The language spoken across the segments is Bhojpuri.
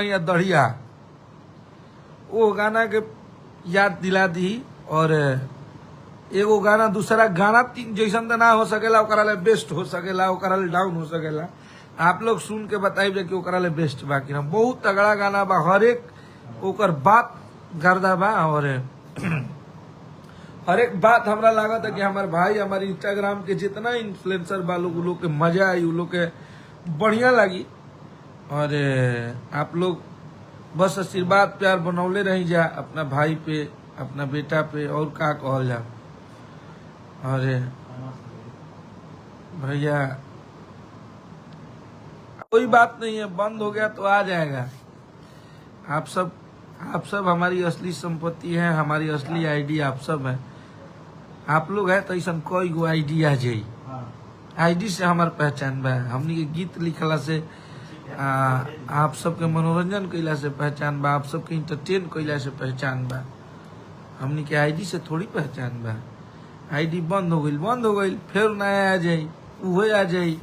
या दढ़िया, वो गाना के याद दिला दी। और एगो गाना दूसरा गाना जैसन तो ना हो सकेला, ओकरा ले बेस्ट हो सकेला, ओकरा ले डाउन हो सकेला। आप लोग सुन के बताइए कि ओकरा ले बेस्ट बा कि ना। बहुत तगड़ा गाना बा, हर एक ओकर बात गर्दा बा। और हर एक बात हमरा लागत है कि हमारे भाई हमारे इंस्टाग्राम के जितना इन्फ्लुएंसर बा लोग, उ लोग के मजा आई, उ लोग के बढ़िया लगी। और आप लोग बस आशीर्वाद प्यार बनौले रही जा अपना भाई पे, अपना बेटा पे, और का कहल जा। और भैया कोई बात नहीं है, बंद हो गया तो आ जाएगा। आप सब हमारी असली संपत्ति है, हमारी असली आईडी आप सब है। आप लोग है तो ऐसा कोई गो आईडी आ जाई, आईडी से हमार पहचान बा। हमनी के गीत लिखला से आप सबके मनोरंजन कैला से पहचान बा, आप सबके इंटरटेन कैला से पहचान बा। हमनी के आईडी से थोड़ी पहचान बा। आईडी बंद हो गई, फिर नया आ जाई, उहे आ जाई।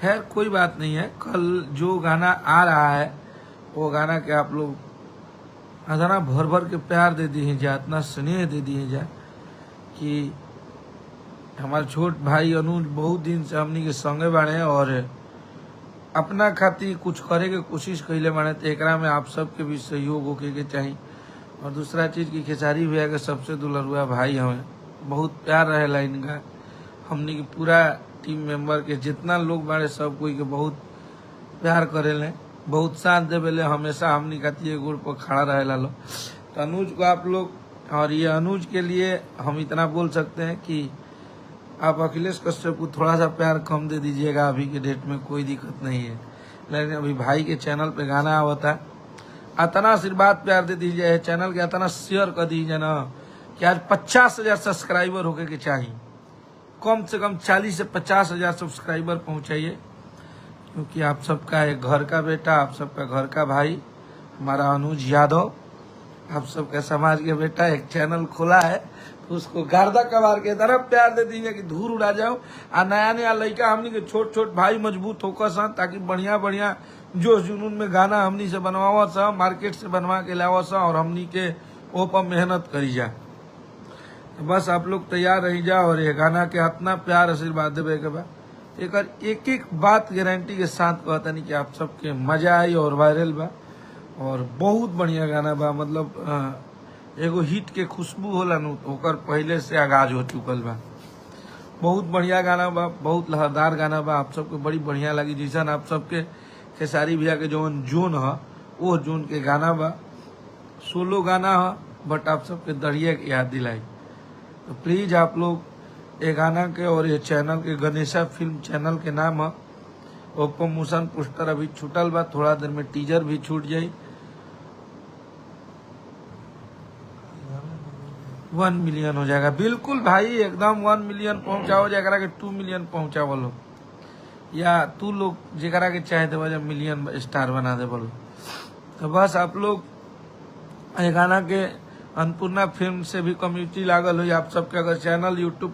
खैर कोई बात नहीं है। कल जो गाना आ रहा है वो गाना के आप लोग इतना भर के प्यार दे दिए जा, इतना स्नेह दे दिए जा कि हमारे छोट भाई अनुज बहुत दिन से हमनी के संगे बाड़े और अपना खातिर कुछ करे के कोशिश कैले बाड़े। तो एकरा में आप सबके भी सहयोग होके के चाहिए। और दूसरा चीज की खेसारी भैया के सबसे दुलरुआ भाई हमें बहुत प्यार रहेला इनका। हमनी के पूरा टीम मेंबर के जितना लोग बाड़े सब कोई के बहुत प्यार करेले, बहुत साथ देवेले, हमेशा हमनी खातिर गोड़ पर खड़ा रहेला लो। तो अनुज को आप लोग, और ये अनुज के लिए हम इतना बोल सकते हैं कि आप अखिलेश कश्यप को थोड़ा सा प्यार कम दे दीजिएगा। अभी के डेट में कोई दिक्कत नहीं है, लेकिन अभी भाई के चैनल पे गाना आवता है, इतना आशीर्वाद प्यार दे दीजिए, चैनल के इतना शेयर कर दीजिए ना कि आज 50,000 सब्सक्राइबर होके के चाहिए। कम से कम 40 से 50,000 सब्सक्राइबर पहुंचाइए, क्योंकि आप सबका एक घर का बेटा, आप सबका घर का भाई हमारा अनुज यादव, आप सबका समाज के बेटा एक चैनल खोला है, तो उसको गर्दा कबार के तरफ प्यार दे दीजिए कि धूल उड़ा जाओ। आ नया लड़का हमनी के छोट भाई मजबूत होकर सन, ताकि बढ़िया जोश जुनून में गाना हमनी से बनवावा सा, मार्केट से बनवा के लावा सा, और हमनी के ओ पर मेहनत करी जा। तो बस आप लोग तैयार रही जा। और ये गाना के इतना प्यार आशीर्वाद देवे के बाद एक बात गारंटी के साथ कहता नहीं कि आप सबके मजा आई और वायरल बा, और बहुत बढ़िया गाना बा। मतलब एगो हिट के खुशबू होला नु, ओकर पहले से आगाज हो चुकल बा। बहुत बढ़िया गाना बा, बहुत लहरदार गाना बा, आप सबके बड़ी बढ़िया लगी। जैसा आप सबके खेसारी भैया के जोन है वो जोन के गाना बा, सोलो गाना है, बट आप सबके दरिया के याद दिलाई। तो प्लीज आप लोग ये गाना के, और ये चैनल के गणेशा फिल्म चैनल के नाम है, ओप्पो मोशन पोस्टर अभी छूटल बा, थोड़ा देर में टीजर भी छूट जाई। 1 मिलियन हो जाएगा, बिल्कुल भाई, एकदम 1 मिलियन पहुंचाओ, जरा के 2 मिलियन पहुंचाओ लो, या तू लोग जरा के चाहे तो वजह मिलियन स्टार बना दे बोलो। तो बस आप लोग ये गाना के अन्नपूर्णा फिल्म से भी कम्युनिटी लागल हुई। आप सबके अगर चैनल यूट्यूब